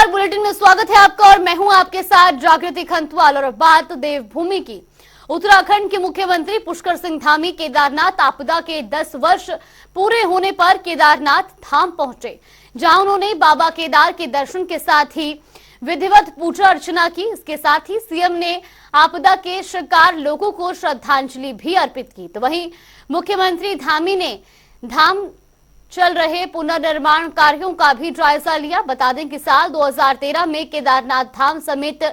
Bulletin में स्वागत है आपका और मैं हूं आपके साथ जागृति खंतवाल। और अब बात देवभूमि की। उत्तराखंड के मुख्यमंत्री पुष्कर सिंह धामी केदारनाथ आपदा के 10 वर्ष पूरे होने पर केदारनाथ धाम पहुंचे, जहां उन्होंने बाबा केदार के दर्शन के साथ ही विधिवत पूजा अर्चना की। इसके साथ ही सीएम ने आपदा के शिकार लोगों को श्रद्धांजलि भी अर्पित की। तो वहीं मुख्यमंत्री धामी ने धाम चल रहे पुनर्निर्माण कार्यों का भी जायजा लिया। बता दें कि साल 2013 में केदारनाथ धाम समेत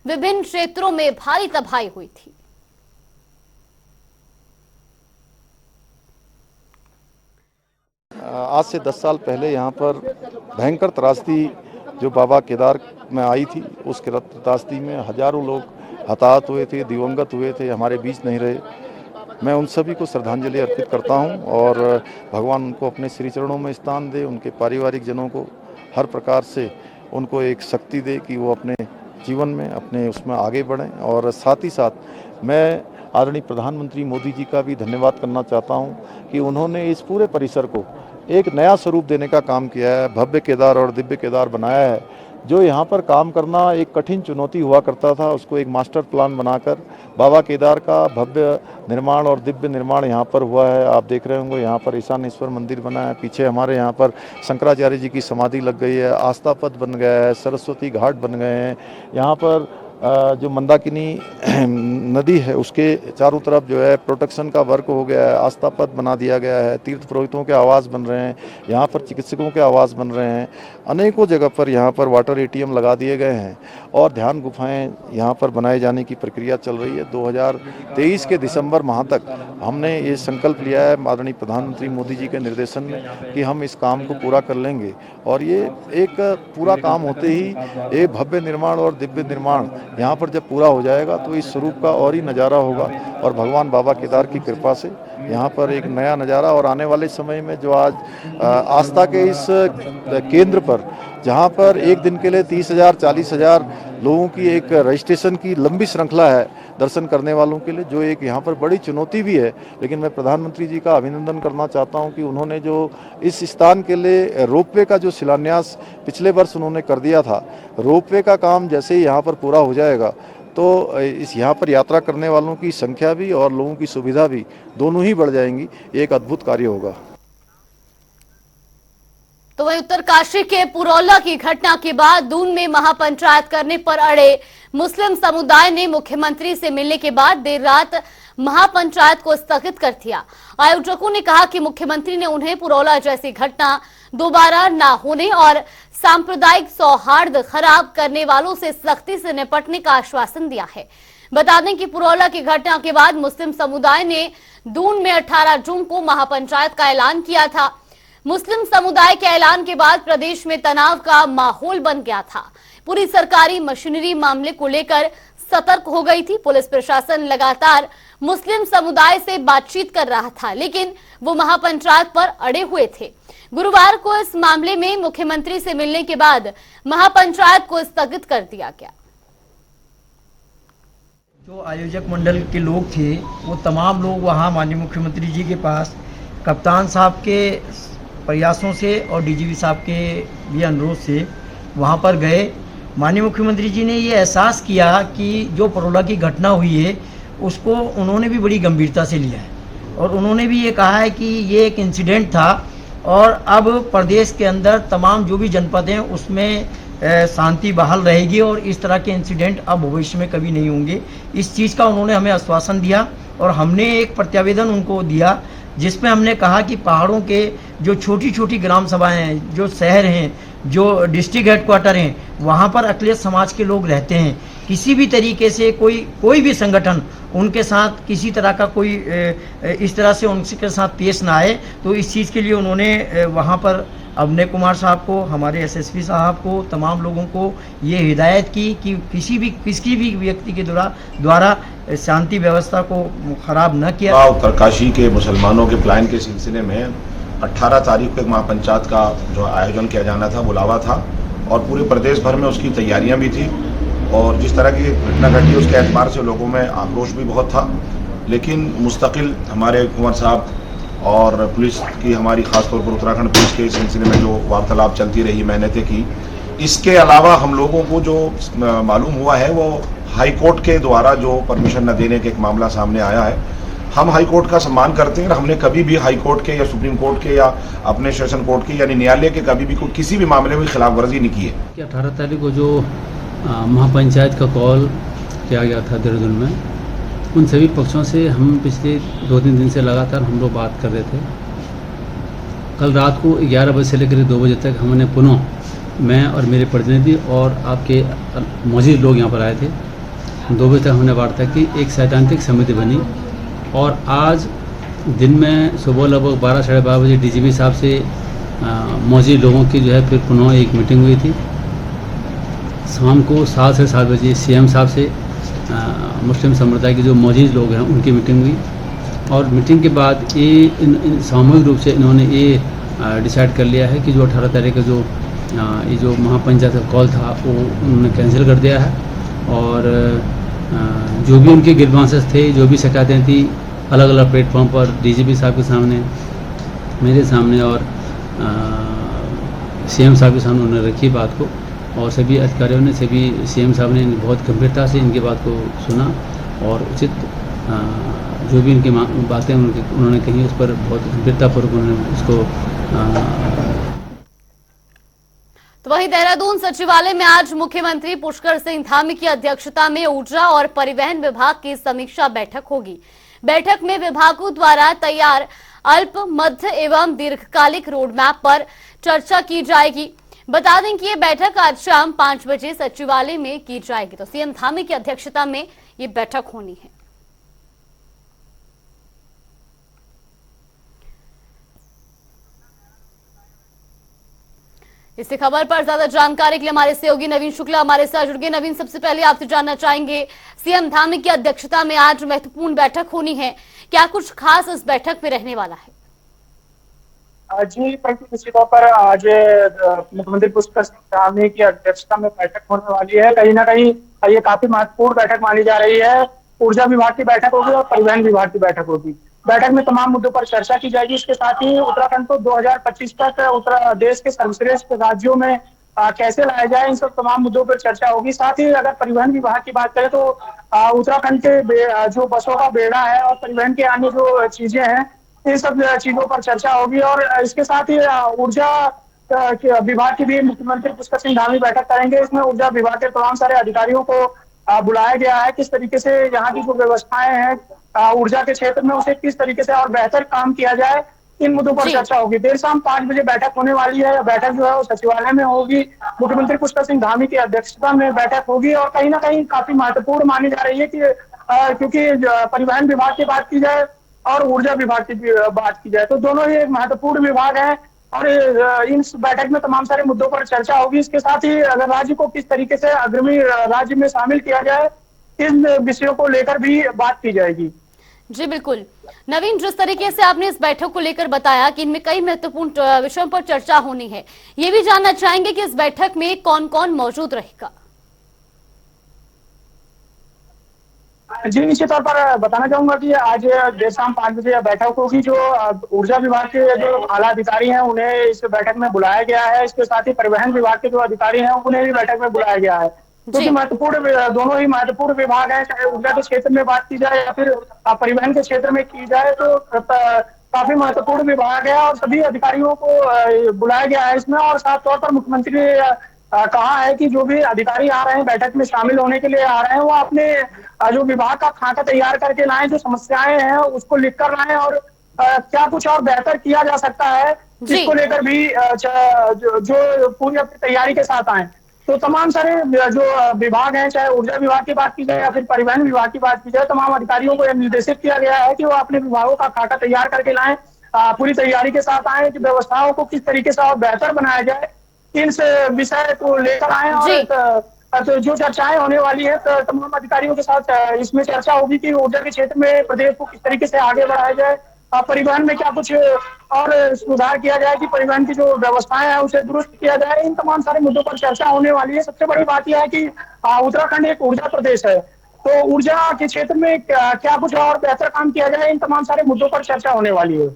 विभिन्न क्षेत्रों में भारी तबाही हुई थी। आज से 10 साल पहले यहाँ पर भयंकर त्रासदी जो बाबा केदार में आई थी, उस त्रासदी में हजारों लोग हताहत हुए थे, दिवंगत हुए थे, हमारे बीच नहीं रहे। मैं उन सभी को श्रद्धांजलि अर्पित करता हूं और भगवान उनको अपने श्री चरणों में स्थान दे, उनके पारिवारिक जनों को हर प्रकार से उनको एक शक्ति दे कि वो अपने जीवन में अपने उसमें आगे बढ़ें। और साथ ही साथ मैं आदरणीय प्रधानमंत्री मोदी जी का भी धन्यवाद करना चाहता हूं कि उन्होंने इस पूरे परिसर को एक नया स्वरूप देने का काम किया है, भव्य केदार और दिव्य केदार बनाया है। जो यहाँ पर काम करना एक कठिन चुनौती हुआ करता था, उसको एक मास्टर प्लान बनाकर बाबा केदार का भव्य निर्माण और दिव्य निर्माण यहाँ पर हुआ है। आप देख रहे होंगे यहाँ पर ईशानेश्वर मंदिर बना है, पीछे हमारे यहाँ पर शंकराचार्य जी की समाधि लग गई है, आस्था पथ बन गया है, सरस्वती घाट बन गए हैं। यहाँ पर जो मंदाकिनी नदी है उसके चारों तरफ जो है प्रोटेक्शन का वर्क हो गया है, आस्था पथ बना दिया गया है, तीर्थ पुरोहितों के आवास बन रहे हैं, यहाँ पर चिकित्सकों के आवास बन रहे हैं, अनेकों जगह पर यहाँ पर वाटर एटीएम लगा दिए गए हैं और ध्यान गुफाएं यहाँ पर बनाए जाने की प्रक्रिया चल रही है। 2023 के दिसंबर माह तक हमने ये संकल्प लिया है आदरणीय प्रधानमंत्री मोदी जी के निर्देशन में कि हम इस काम को पूरा कर लेंगे। और ये एक पूरा काम होते ही एक भव्य निर्माण और दिव्य निर्माण यहाँ पर जब पूरा हो जाएगा तो इस स्वरूप का और ही नज़ारा होगा और भगवान बाबा केदार की कृपा से यहाँ पर एक नया नज़ारा। और आने वाले समय में जो आज आस्था के इस केंद्र पर जहाँ पर एक दिन के लिए 30,000 40,000 लोगों की एक रजिस्ट्रेशन की लंबी श्रृंखला है दर्शन करने वालों के लिए, जो एक यहाँ पर बड़ी चुनौती भी है। लेकिन मैं प्रधानमंत्री जी का अभिनंदन करना चाहता हूँ कि उन्होंने जो इस स्थान के लिए रोपवे का जो शिलान्यास पिछले वर्ष उन्होंने कर दिया था, रोपवे का काम जैसे ही यहाँ पर पूरा हो जाएगा तो इस यहाँ पर यात्रा करने वालों की संख्या भी और लोगों की सुविधा भी दोनों ही बढ़ जाएंगी। एक अद्भुत कार्य होगा। तो वहीं उत्तरकाशी के पुरौला की घटना के बाद दून में महापंचायत करने पर अड़े मुस्लिम समुदाय ने मुख्यमंत्री से मिलने के बाद देर रात महापंचायत को स्थगित कर दिया। आयोजकों ने कहा कि मुख्यमंत्री ने उन्हें पुरौला जैसी घटना दोबारा ना होने और सांप्रदायिक सौहार्द खराब करने वालों से सख्ती से निपटने का आश्वासन दिया है। बता दें कि पुरौला की घटना के बाद मुस्लिम समुदाय ने दून में 18 जून को महापंचायत का ऐलान किया था। मुस्लिम समुदाय के ऐलान के बाद प्रदेश में तनाव का माहौल बन गया था। पूरी सरकारी मशीनरी मामले को लेकर सतर्क हो गई थी। पुलिस प्रशासन लगातार मुस्लिम समुदाय से बातचीत कर रहा था, लेकिन वो महापंचायत पर अड़े हुए थे। गुरुवार को इस मामले में मुख्यमंत्री से मिलने के बाद महापंचायत को स्थगित कर दिया गया। जो आयोजक मंडल के लोग थे वो तमाम लोग वहां माननीय मुख्यमंत्री जी के पास कप्तान साहब के प्रयासों से और डीजीपी साहब के भी अनुरोध से वहां पर गए। माननीय मुख्यमंत्री जी ने ये एहसास किया कि जो पुरौला की घटना हुई है उसको उन्होंने भी बड़ी गंभीरता से लिया है और उन्होंने भी ये कहा है कि ये एक इंसिडेंट था और अब प्रदेश के अंदर तमाम जो भी जनपद हैं उसमें शांति बहाल रहेगी और इस तरह के इंसिडेंट अब भविष्य में कभी नहीं होंगे। इस चीज़ का उन्होंने हमें आश्वासन दिया और हमने एक प्रत्यावेदन उनको दिया जिसमें हमने कहा कि पहाड़ों के जो छोटी छोटी ग्राम सभाएं हैं, जो शहर हैं, जो डिस्ट्रिक्ट हेडक्वार्टर हैं, वहाँ पर अखिलेश समाज के लोग रहते हैं। किसी भी तरीके से कोई भी संगठन उनके साथ किसी तरह का कोई इस तरह से उनके साथ पेश ना आए, तो इस चीज़ के लिए उन्होंने वहाँ पर अभय कुमार साहब को, हमारे एसएसपी साहब को, तमाम लोगों को ये हिदायत की कि किसी भी व्यक्ति के द्वारा शांति व्यवस्था को खराब न किया। उत्तरकाशी के मुसलमानों के प्लान के सिलसिले में 18 तारीख को एक महापंचायत का जो आयोजन किया जाना था, बुलावा था और पूरे प्रदेश भर में उसकी तैयारियां भी थी और जिस तरह की घटना घटी उसके एतबार से लोगों में आक्रोश भी बहुत था। लेकिन मुस्तकिल हमारे कुंवर साहब और पुलिस की हमारी खासतौर पर उत्तराखंड पुलिस के सिलसिले में जो वार्तालाप चलती रही, मेहनतें की, इसके अलावा हम लोगों को जो मालूम हुआ है वो हाई कोर्ट के द्वारा जो परमिशन न देने के एक मामला सामने आया है। हम हाई कोर्ट का सम्मान करते हैं और हमने कभी भी हाई कोर्ट के या सुप्रीम कोर्ट के या अपने सेशन कोर्ट के यानी न्यायालय के कभी भी किसी भी मामले में खिलाफ वर्जी नहीं की है। कि 18 तारीख को जो महापंचायत का कॉल किया गया था देहरादून में, उन सभी पक्षों से हम पिछले 2-3 दिन से लगातार हम लोग बात कर रहे थे। कल रात को 11 बजे से लेकर 2 बजे तक हमने पुनः, मैं और मेरे प्रतिनिधि और आपके मौजूद लोग यहाँ पर आए थे, 2 बजे तक हमने वार्ता की। एक सैद्धांतिक समिति बनी और आज दिन में सुबह लगभग 12-12:30 बजे डीजीपी साहब से मौजूद लोगों की जो है फिर पुनः एक मीटिंग हुई थी। शाम को 7 से 7 बजे सीएम साहब से मुस्लिम समुदाय के जो मौजूद लोग हैं उनकी मीटिंग हुई और मीटिंग के बाद ये सामूहिक रूप से इन्होंने ये डिसाइड कर लिया है कि जो 18 तारीख का जो ये जो महापंचायत का कॉल था वो उन्होंने कैंसिल कर दिया है और जो भी उनके गिरबांसेस थे, जो भी शिकायतें थी, अलग अलग प्लेटफॉर्म पर डीजीपी साहब के सामने, मेरे सामने और सीएम साहब के सामने उन्होंने रखी बात को और सभी अधिकारियों ने, सभी सीएम साहब ने बहुत गंभीरता से इनकी बात को सुना और उचित जो भी इनकी बातें उन्होंने कही उस पर बहुत गंभीरतापूर्वक उन्होंने उसको तो वहीं देहरादून सचिवालय में आज मुख्यमंत्री पुष्कर सिंह धामी की अध्यक्षता में ऊर्जा और परिवहन विभाग की समीक्षा बैठक होगी। बैठक में विभागों द्वारा तैयार अल्प, मध्य एवं दीर्घकालिक रोड मैप पर चर्चा की जाएगी। बता दें कि ये बैठक आज शाम 5 बजे सचिवालय में की जाएगी। तो सीएम धामी की अध्यक्षता में ये बैठक होनी है। इसी खबर पर ज्यादा जानकारी के लिए हमारे सहयोगी नवीन शुक्ला हमारे साथ जुड़ गए। नवीन, सबसे पहले आपसे जानना चाहेंगे, सीएम धामी की अध्यक्षता में आज महत्वपूर्ण बैठक होनी है, क्या कुछ खास इस बैठक में रहने वाला है? जी, निश्चित तौर पर आज मुख्यमंत्री पुष्कर सिंह धामी की अध्यक्षता में बैठक होने वाली है। कहीं ना कहीं ये काफी महत्वपूर्ण बैठक मानी जा रही है। ऊर्जा विभाग की बैठक होगी और परिवहन विभाग की बैठक होगी। बैठक में तमाम मुद्दों पर चर्चा की जाएगी। इसके साथ ही उत्तराखंड को 2025 तक उत्तर देश के सर्वश्रेष्ठ राज्यों में कैसे लाया जाए, इन सब तमाम मुद्दों पर चर्चा होगी। साथ ही अगर परिवहन विभाग की बात करें तो उत्तराखंड के जो बसों का बेड़ा है और परिवहन के अन्य जो चीजें हैं, इन सब चीजों पर चर्चा होगी। और इसके साथ ही ऊर्जा विभाग की भी मुख्यमंत्री पुष्कर सिंह धामी बैठक करेंगे। इसमें ऊर्जा विभाग के तमाम सारे अधिकारियों को बुलाया गया है। किस तरीके से यहाँ की जो व्यवस्थाएं हैं ऊर्जा के क्षेत्र में, उसे किस तरीके से और बेहतर काम किया जाए, इन मुद्दों पर चर्चा होगी। देर शाम 5 बजे बैठक होने वाली है। बैठक जो है वो सचिवालय में होगी। मुख्यमंत्री पुष्कर सिंह धामी की अध्यक्षता में बैठक होगी और कहीं ना कहीं काफी महत्वपूर्ण मानी जा रही है कि क्योंकि परिवहन विभाग की बात की जाए और ऊर्जा विभाग की बात की जाए तो दोनों ही एक महत्वपूर्ण विभाग हैं और इन बैठक में तमाम सारे मुद्दों पर चर्चा होगी। इसके साथ ही अगर राज्य को किस तरीके से अग्रणी राज्य में शामिल किया जाए, इन विषयों को लेकर भी बात की जाएगी। जी बिल्कुल नवीन, जिस तरीके से आपने इस बैठक को लेकर बताया कि इनमें कई महत्वपूर्ण विषयों पर चर्चा होनी है, ये भी जानना चाहेंगे कि इस बैठक में कौन कौन मौजूद रहेगा? जी, निश्चित तौर पर बताना चाहूंगा कि आज देर शाम 5 बजे बैठक होगी। जो ऊर्जा विभाग के जो आला अधिकारी हैं उन्हें इस बैठक में बुलाया गया है। इसके साथ ही परिवहन विभाग के जो अधिकारी हैं उन्हें भी बैठक में बुलाया गया है, क्योंकि महत्वपूर्ण दोनों ही महत्वपूर्ण विभाग हैं। चाहे ऊर्जा के क्षेत्र में बात की जाए या फिर परिवहन के क्षेत्र में की जाए, तो काफी महत्वपूर्ण विभाग है और सभी अधिकारियों को बुलाया गया है इसमें। और साफ तौर पर मुख्यमंत्री ने कहा है कि जो भी अधिकारी आ रहे हैं बैठक में शामिल होने के लिए आ रहे हैं, वो अपने जो विभाग का खाका तैयार करके लाएं, जो समस्याएं हैं उसको लिख कर लाएं और क्या कुछ और बेहतर किया जा सकता है इसको लेकर भी जो पूरी अपनी तैयारी के साथ आए। तो तमाम सारे जो विभाग हैं, चाहे ऊर्जा विभाग की बात की जाए या फिर परिवहन विभाग की बात की जाए, तमाम अधिकारियों को यह निर्देशित किया गया है कि वो अपने विभागों का खाका तैयार करके लाएं, पूरी तैयारी के साथ आए कि व्यवस्थाओं को किस तरीके से और बेहतर बनाया जाए, इन विषय को लेकर आए। और तो जो चर्चाएं होने वाली है तो तमाम अधिकारियों के साथ इसमें चर्चा होगी कि ऊर्जा के क्षेत्र में प्रदेश को किस तरीके से आगे बढ़ाया जाए, परिवहन में क्या कुछ और सुधार किया जाए कि परिवहन की जो व्यवस्थाएं हैं उसे दुरुस्त किया जाए। इन तमाम सारे मुद्दों पर चर्चा होने वाली है। सबसे बड़ी बात यह है कि उत्तराखंड एक ऊर्जा प्रदेश है, तो ऊर्जा के क्षेत्र में क्या कुछ और बेहतर काम किया जाए, इन तमाम सारे मुद्दों पर चर्चा होने वाली है।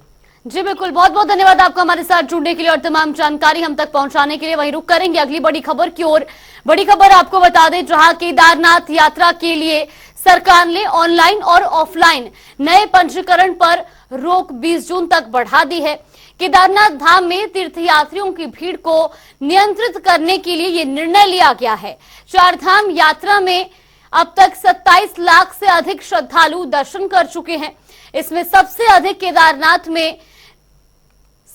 जी बिल्कुल, बहुत बहुत धन्यवाद आपका हमारे साथ जुड़ने के लिए और तमाम जानकारी हम तक पहुंचाने के लिए। वहीं रुक करेंगे अगली बड़ी खबर की ओर। बड़ी खबर आपको बता दें, जहां केदारनाथ यात्रा के लिए सरकार ने ऑनलाइन और ऑफलाइन नए पंजीकरण पर रोक 20 जून तक बढ़ा दी है। केदारनाथ धाम में तीर्थयात्रियों की भीड़ को नियंत्रित करने के लिए ये निर्णय लिया गया है। चार धाम यात्रा में अब तक 27 लाख से अधिक श्रद्धालु दर्शन कर चुके हैं। इसमें सबसे अधिक केदारनाथ में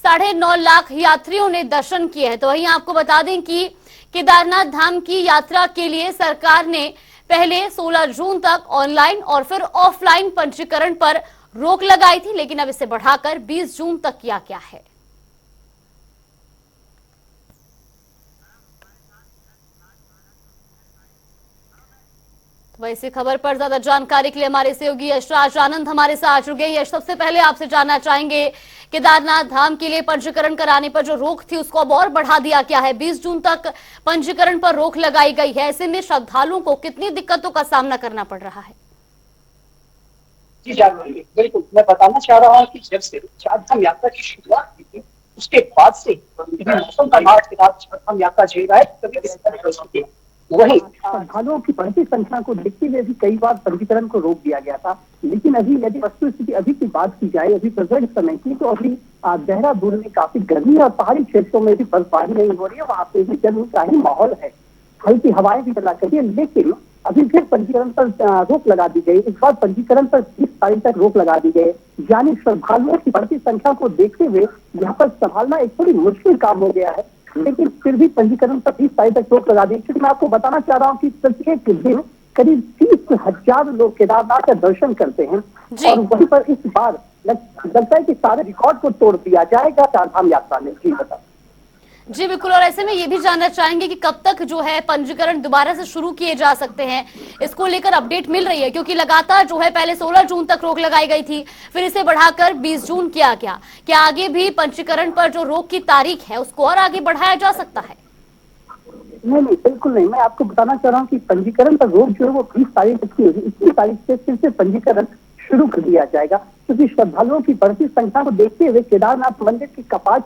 9.5 लाख यात्रियों ने दर्शन किए हैं। तो वहीं आपको बता दें कि केदारनाथ धाम की यात्रा के लिए सरकार ने पहले 16 जून तक ऑनलाइन और फिर ऑफलाइन पंजीकरण पर रोक लगाई थी, लेकिन अब इसे बढ़ाकर 20 जून तक किया गया है। वैसे खबर पर ज्यादा जानकारी के लिए हमारे सहयोगी यशराज आनंद हमारे साथ जुड़ गए। यश, सबसे पहले आपसे जानना चाहेंगे, केदारनाथ धाम के लिए पंजीकरण कराने पर जो रोक थी उसको अब और बढ़ा दिया गया है। 20 जून तक पंजीकरण पर रोक लगाई गई है। ऐसे में श्रद्धालुओं को कितनी दिक्कतों का सामना करना पड़ रहा है? जी जानवी, बिल्कुल मैं बताना चाह रहा हूँ कि जब से चारधाम यात्रा की शुरुआत हुई थी उसके बाद से मौसम का मार्च के बाद चारधाम यात्रा झेल रहा है। कभी इस तरह की स्थिति वही श्रद्धालुओं की बढ़ती संख्या को देखते हुए भी कई बार पंजीकरण को रोक दिया गया था। लेकिन अभी यदि वस्तु स्थिति अभी की बात की जाए, अभी प्रेजेंट समय की, तो अभी देहरादून में काफी गर्मी और पहाड़ी क्षेत्रों में भी बर्फबारी नहीं हो रही है। वहाँ पे भी गर्मी का ही माहौल है, हल्की हवाएं भी चला करती है। लेकिन अभी फिर पंजीकरण पर रोक लगा दी गई। इस बार पंजीकरण पर 30 तारीख तक रोक लगा दी गई, यानी श्रद्धालुओं की बढ़ती संख्या को देखते हुए यहाँ पर संभालना एक थोड़ी मुश्किल काम हो गया है। लेकिन फिर भी पंजीकरण पर 30 तारीख तक रोक लगा दी। क्योंकि मैं आपको बताना चाह रहा हूँ कि प्रत्येक दिन करीब 30,000 लोग केदारनाथ का दर्शन करते हैं और वहीं पर इस बार लगता है कि सारे रिकॉर्ड को तोड़ दिया जाएगा चारधाम यात्रा में। जी बता। जी बिल्कुल, और ऐसे में ये भी जानना चाहेंगे कि कब तक जो है पंजीकरण दोबारा से शुरू किए जा सकते हैं, इसको लेकर अपडेट मिल रही है? क्योंकि लगातार जो है पहले 16 जून तक रोक लगाई गई थी, फिर इसे बढ़ाकर 20 जून किया गया। क्या आगे भी पंजीकरण पर जो रोक की तारीख है उसको और आगे बढ़ाया जा सकता है? नहीं, बिल्कुल नहीं। मैं आपको बताना चाह रहा हूँ कि पंजीकरण पर रोक जो है वो 20 तारीख तक की होगी। 21 तारीख से फिर से पंजीकरण शुरू कर दिया जाएगा, क्योंकि श्रद्धालुओं की बढ़ती संख्या को देखते हुए केदारनाथ मंदिर के कपाट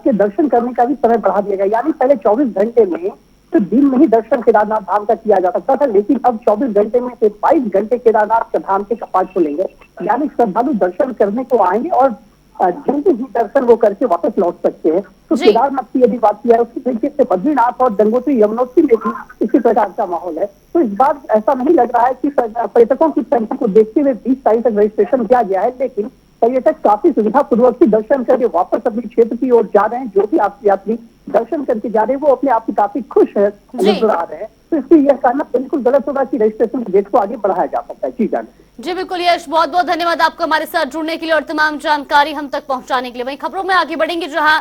के दर्शन करने का भी समय बढ़ा दिया गया। यानी पहले 24 घंटे में तो दिन में ही दर्शन केदारनाथ धाम का किया जा सकता था, लेकिन अब 24 घंटे में से 22 घंटे केदारनाथ धाम के कपाट खोलेंगे। यानी श्रद्धालु दर्शन करने को आएंगे और जल्दी ही दर्शन वो करके वापस लौट सकते हैं। तो केदारनाथ की यदि बात की जाए, उसकी तरीके से बद्रीनाथ और गंगोत्री यमुनोत्री में भी इसी प्रकार का माहौल है। तो इस बार ऐसा नहीं लग रहा है कि पर्यटकों की संख्या को देखते हुए 20 तारीख तक रजिस्ट्रेशन किया गया है, लेकिन पर्यटक काफी सुविधा पूर्वक ही दर्शन करके वापस अपने क्षेत्र की ओर जा रहे हैं। जो भी आप यात्री दर्शन करके जा रहे हैं वो अपने आप काफी खुश है, नजर आ रहे हैं। तो इसलिए यह कहना बिल्कुल गलत होगा कि रजिस्ट्रेशन की डेट को आगे बढ़ाया जा सकता है। जी जाने। जी बिल्कुल यश, बहुत बहुत धन्यवाद आपको हमारे साथ जुड़ने के लिए और तमाम जानकारी हम तक पहुंचाने के लिए। वहीं खबरों में आगे बढ़ेंगे, जहां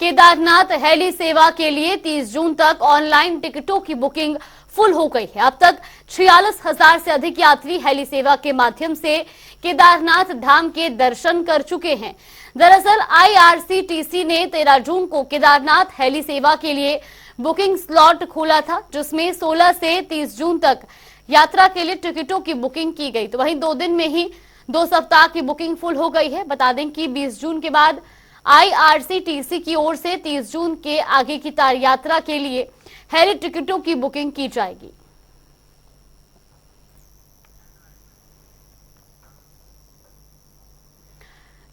केदारनाथ हेली सेवा के लिए 30 जून तक ऑनलाइन टिकटों की बुकिंग फुल हो गई है। अब तक 46,000 से अधिक यात्री हेली सेवा के माध्यम से केदारनाथ धाम के दर्शन कर चुके हैं। दरअसल IRCTC ने 13 जून को केदारनाथ हेली सेवा के लिए बुकिंग स्लॉट खोला था, जिसमें 16 से 30 जून तक यात्रा के लिए टिकटों की बुकिंग की गई। तो वहीं 2 दिन में ही 2 सप्ताह की बुकिंग फुल हो गई है। बता दें कि 20 जून के बाद IRCTC की ओर से 30 जून के आगे की यात्रा के लिए हेली टिकटों की बुकिंग की जाएगी।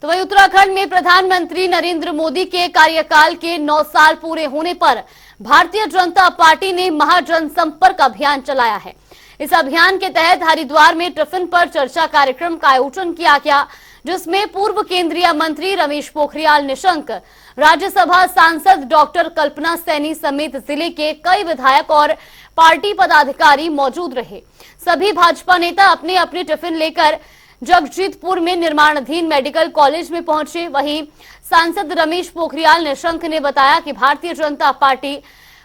तो वहीं उत्तराखंड में प्रधानमंत्री नरेंद्र मोदी के कार्यकाल के 9 साल पूरे होने पर भारतीय जनता पार्टी ने महाजनसंपर्क अभियान चलाया है। इस अभियान के तहत हरिद्वार में टिफिन पर चर्चा कार्यक्रम का आयोजन किया गया, जिसमें पूर्व केंद्रीय मंत्री रमेश पोखरियाल निशंक, राज्यसभा सांसद डॉक्टर कल्पना सैनी समेत जिले के कई विधायक और पार्टी पदाधिकारी मौजूद रहे। सभी भाजपा नेता अपने अपने टिफिन लेकर जगजीतपुर में निर्माणाधीन मेडिकल कॉलेज में पहुंचे। वहीं सांसद रमेश पोखरियाल निशंक ने बताया कि भारतीय जनता पार्टी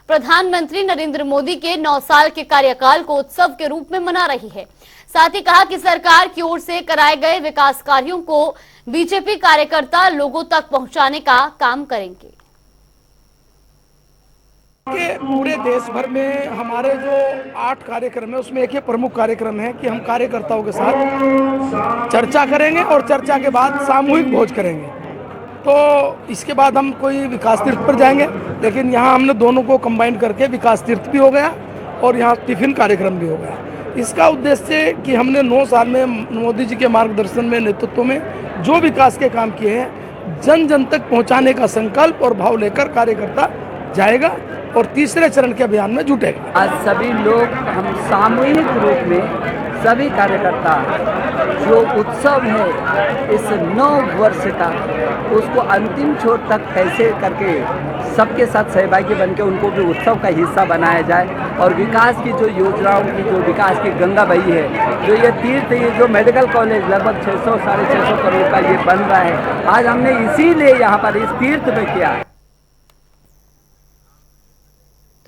प्रधानमंत्री नरेंद्र मोदी के 9 साल के कार्यकाल को उत्सव के रूप में मना रही है। साथ ही कहा कि सरकार की ओर से कराए गए विकास कार्यों को बीजेपी कार्यकर्ता लोगों तक पहुंचाने का काम करेंगे। कि पूरे देश भर में हमारे जो 8 कार्यक्रम है उसमें एक ये प्रमुख कार्यक्रम है कि हम कार्यकर्ताओं के साथ चर्चा करेंगे और चर्चा के बाद सामूहिक भोज करेंगे। तो इसके बाद हम कोई विकास तीर्थ पर जाएंगे, लेकिन यहाँ हमने दोनों को कंबाइन करके विकास तीर्थ भी हो गया और यहाँ टिफिन कार्यक्रम भी हो गया। इसका उद्देश्य कि हमने 9 साल में मोदी जी के मार्गदर्शन में, नेतृत्व में जो विकास के काम किए हैं, जन जन तक पहुँचाने का संकल्प और भाव लेकर कार्यकर्ता जाएगा और तीसरे चरण के अभियान में जुटेगा। आज सभी लोग हम सामूहिक रूप में सभी कार्यकर्ता जो उत्सव है इस 9 वर्ष का, उसको अंतिम छोर तक कैसे करके सबके साथ सहभागी बनके उनको भी उत्सव का हिस्सा बनाया जाए और विकास की जो योजनाओं की, जो विकास की गंगा बही है, जो ये तीर्थ, ये जो मेडिकल कॉलेज लगभग 600 साढ़े 600 करोड़ का ये बन रहा है, आज हमने इसीलिए यहाँ पर इस तीर्थ में किया।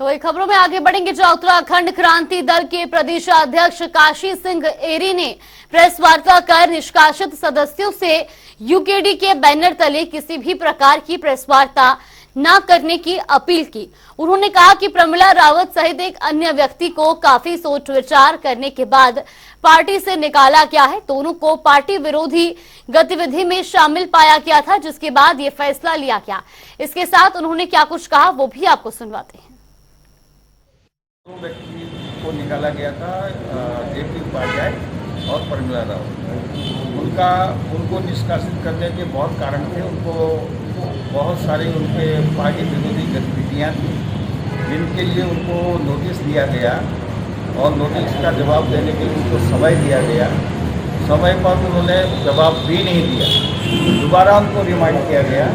तो एक खबरों में आगे बढ़ेंगे। जो उत्तराखंड क्रांति दल के प्रदेश अध्यक्ष काशी सिंह एरी ने प्रेस वार्ता कर निष्कासित सदस्यों से यूकेडी के बैनर तले किसी भी प्रकार की प्रेस वार्ता न करने की अपील की। उन्होंने कहा कि प्रमिला रावत सहित एक अन्य व्यक्ति को काफी सोच विचार करने के बाद पार्टी से निकाला गया है। दोनों को पार्टी विरोधी गतिविधि में शामिल पाया गया था, जिसके बाद ये फैसला लिया गया। इसके साथ उन्होंने क्या कुछ कहा वो भी आपको सुनवाते हैं। 2 व्यक्ति को निकाला गया था, जेपी उपाध्याय और प्रमिला रावत। उनको निष्कासित करने के बहुत कारण थे। उनको बहुत सारी उनके पार्टी विरोधी गतिविधियाँ थी, जिनके लिए उनको नोटिस दिया गया और नोटिस का जवाब देने के लिए उनको समय दिया गया। समय पर उन्होंने जवाब भी नहीं दिया। दोबारा उनको रिमाइंड किया गया,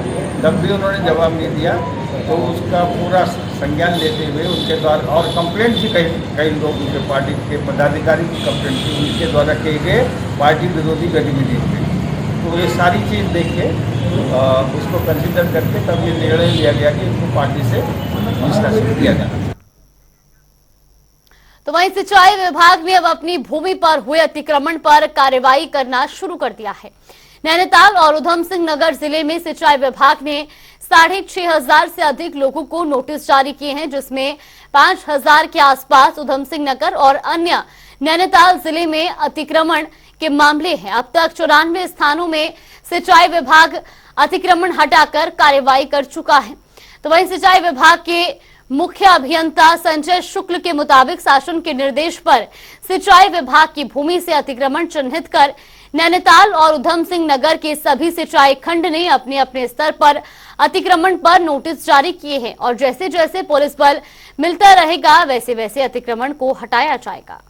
तब भी उन्होंने जवाब नहीं दिया। तो उसका पूरा संज्ञान लेते हुए उनके द्वारा, और कंप्लेंट भी कई लोग, उनके पार्टी के पदाधिकारी की कंप्लेंट थी उनके द्वारा किए गए पार्टी विरोधी गतिविधि थी। तो ये सारी चीज़ देख के उसको कंसिडर करके तब ये निर्णय लिया गया कि उनको पार्टी से निष्कासित किया जाना। तो वहीं सिंचाई विभाग ने अब अपनी भूमि पर हुए अतिक्रमण पर कार्रवाई करना शुरू कर दिया है। नैनीताल और उधम सिंह नगर जिले में सिंचाई विभाग ने 6,500 से अधिक लोगों को नोटिस जारी किए हैं, जिसमें 5,000 के आसपास उधम सिंह नगर और अन्य नैनीताल जिले में अतिक्रमण के मामले हैं। अब तक 94 स्थानों में सिंचाई विभाग अतिक्रमण हटाकर कार्रवाई कर चुका है। तो वहीं सिंचाई विभाग के मुख्य अभियंता संजय शुक्ल के मुताबिक शासन के निर्देश पर सिंचाई विभाग की भूमि से अतिक्रमण चिन्हित कर नैनीताल और उधम सिंह नगर के सभी सिंचाई खंड ने अपने अपने स्तर पर अतिक्रमण पर नोटिस जारी किए हैं और जैसे जैसे पुलिस बल मिलता रहेगा वैसे वैसे अतिक्रमण को हटाया जाएगा।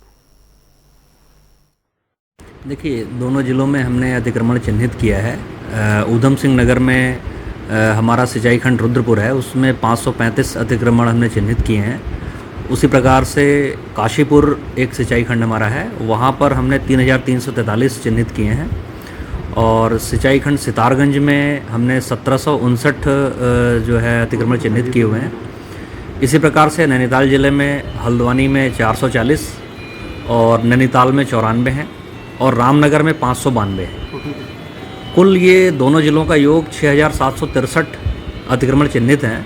देखिए, दोनों जिलों में हमने अतिक्रमण चिन्हित किया है। उधम सिंह नगर में हमारा सिंचाई खंड रुद्रपुर है, उसमें 535 अतिक्रमण हमने चिन्हित किए हैं। उसी प्रकार से काशीपुर एक सिंचाई खंड हमारा है, वहाँ पर हमने 3,343 चिन्हित किए हैं। और सिंचाई खंड सितारगंज में हमने 1759 जो है अतिक्रमण चिन्हित किए हुए हैं। इसी प्रकार से नैनीताल ज़िले में हल्द्वानी में 440 और नैनीताल में 94 हैं और रामनगर में 592 है। कुल ये दोनों ज़िलों का योग 6,763 अतिक्रमण चिन्हित हैं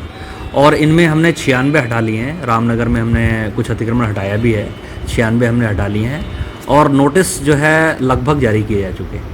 और इनमें हमने 96 हटा लिए हैं। रामनगर में हमने कुछ अतिक्रमण हटाया भी है, 96 हमने हटा लिए हैं और नोटिस जो है लगभग जारी किए जा चुके हैं।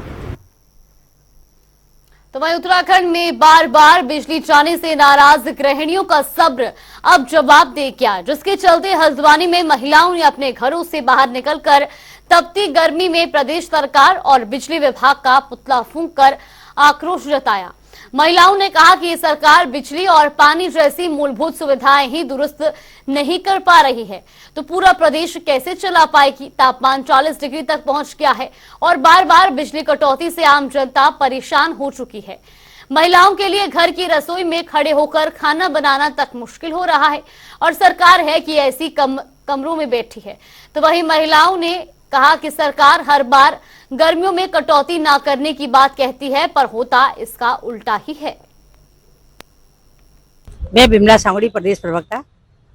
तो वहीं उत्तराखंड में बार बार बिजली जाने से नाराज गृहिणियों का सब्र अब जवाब दे गया, जिसके चलते हल्द्वानी में महिलाओं ने अपने घरों से बाहर निकलकर तपती गर्मी में प्रदेश सरकार और बिजली विभाग का पुतला फूंककर आक्रोश जताया। महिलाओं ने कहा कि सरकार बिजली और पानी जैसी मूलभूत सुविधाएं ही दुरुस्त नहीं कर पा रही है, तो पूरा प्रदेश कैसे चला पाएगी। तापमान 40 डिग्री तक पहुंच गया है और बार बार बिजली कटौती से आम जनता परेशान हो चुकी है। महिलाओं के लिए घर की रसोई में खड़े होकर खाना बनाना तक मुश्किल हो रहा है और सरकार है कि ऐसी कमरों में बैठी है। तो वहीं महिलाओं ने कहा कि सरकार हर बार गर्मियों में कटौती ना करने की बात कहती है, पर होता इसका उल्टा ही है। मैं बिमला सांगड़ी प्रदेश प्रवक्ता,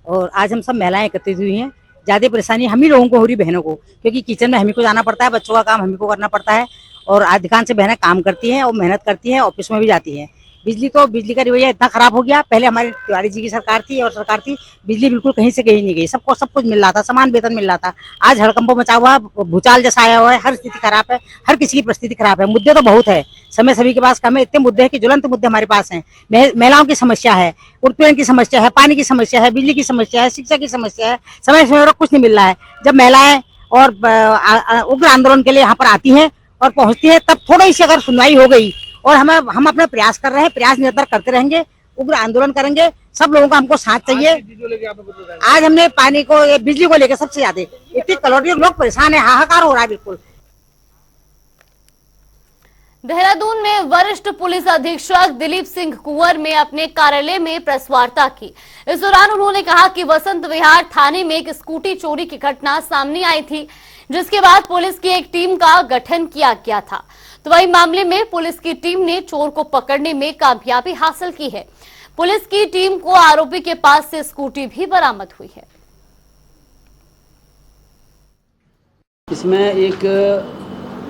और आज हम सब महिलाएं एकत्रित हुई हैं। ज्यादा परेशानी हम ही लोगों को हो रही, बहनों को, क्योंकि किचन में हम ही को जाना पड़ता है, बच्चों का काम हम ही को करना पड़ता है और अधिकांश बहनें काम करती हैं और मेहनत करती हैं, ऑफिस में भी जाती हैं। बिजली का रवैया इतना खराब हो गया। पहले हमारे तिवारी जी की सरकार थी और सरकार थी, बिजली बिल्कुल कहीं से कहीं नहीं गई, सबको सब कुछ मिल रहा था, समान वेतन मिल रहा था। आज हड़कंपो मचा हुआ, भूचाल जैसा आया हुआ है, हर स्थिति खराब है, हर किसी की परिस्थिति खराब है। मुद्दे तो बहुत है, समय सभी के पास कम है। इतने मुद्दे हैं कि ज्वलंत मुद्दे हमारे पास हैं। महिलाओं की समस्या है, उत्पीड़न की समस्या है, पानी की समस्या है, बिजली की समस्या है, शिक्षा की समस्या है। समय समय पर कुछ नहीं मिल रहा है। जब महिलाएं और उग्र आंदोलन के लिए यहाँ पर आती हैं और पहुंचती है, तब थोड़ी सी अगर सुनवाई हो गई, और हम अपना प्रयास कर रहे हैं, प्रयास निरंतर करते रहेंगे, उग्र आंदोलन करेंगे। सब लोगों का हमको साथ चाहिए। आज हमने पानी को, बिजली को लेकर सबसे ज्यादा इतनी कलौटी, लोग परेशान है, हाहाकार हो रहा है बिल्कुल। देहरादून में वरिष्ठ पुलिस अधीक्षक दिलीप सिंह कुंवर में अपने कार्यालय में प्रेस वार्ता की। इस दौरान उन्होंने कहा कि वसंत विहार थाने में एक स्कूटी चोरी की घटना सामने आई थी, जिसके बाद पुलिस की एक टीम का गठन किया गया था। तो वही मामले में पुलिस की टीम ने चोर को पकड़ने में कामयाबी हासिल की है। पुलिस की टीम को आरोपी के पास से स्कूटी भी बरामद हुई है। इसमें एक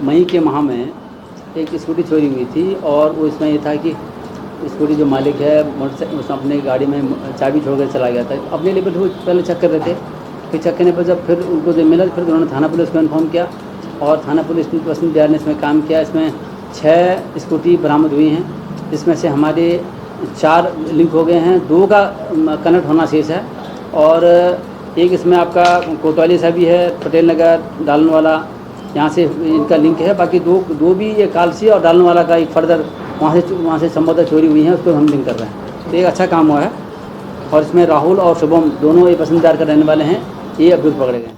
मई के माह में एक स्कूटी चोरी हुई थी, और वो इसमें ये था कि स्कूटी जो मालिक है मोटरसाइकिल, उसने अपने गाड़ी में चाबी छोड़कर चला गया था। अपने लिए पहले चेक कर रहे थे, फिर चेक करने पर जब फिर उनको जब मिला, फिर उन्होंने थाना पुलिस को इन्फॉर्म किया, और थाना पुलिस की वसंत विहार ने इसमें काम किया। इसमें 6 स्कूटी बरामद हुई हैं, जिसमें से हमारे 4 लिंक हो गए हैं, 2 का कनेक्ट होना शेष है, और एक इसमें आपका कोतवाली सा भी है, पटेल नगर डालनवाला, यहाँ से इनका लिंक है। बाकी दो भी ये कालसी और डालनवाला का एक फर्दर वहाँ से संभवतः चोरी हुई है, उसको हम लिंक कर रहे हैं। तो एक अच्छा काम हुआ है, और इसमें राहुल और शुभम दोनों ये वसंत विहार का रहने वाले हैं, ये अभियुक्त पकड़े गए।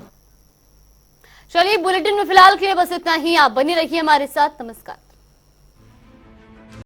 चलिए, बुलेटिन में फिलहाल के लिए बस इतना ही। आप बने रहिए हमारे साथ। नमस्कार।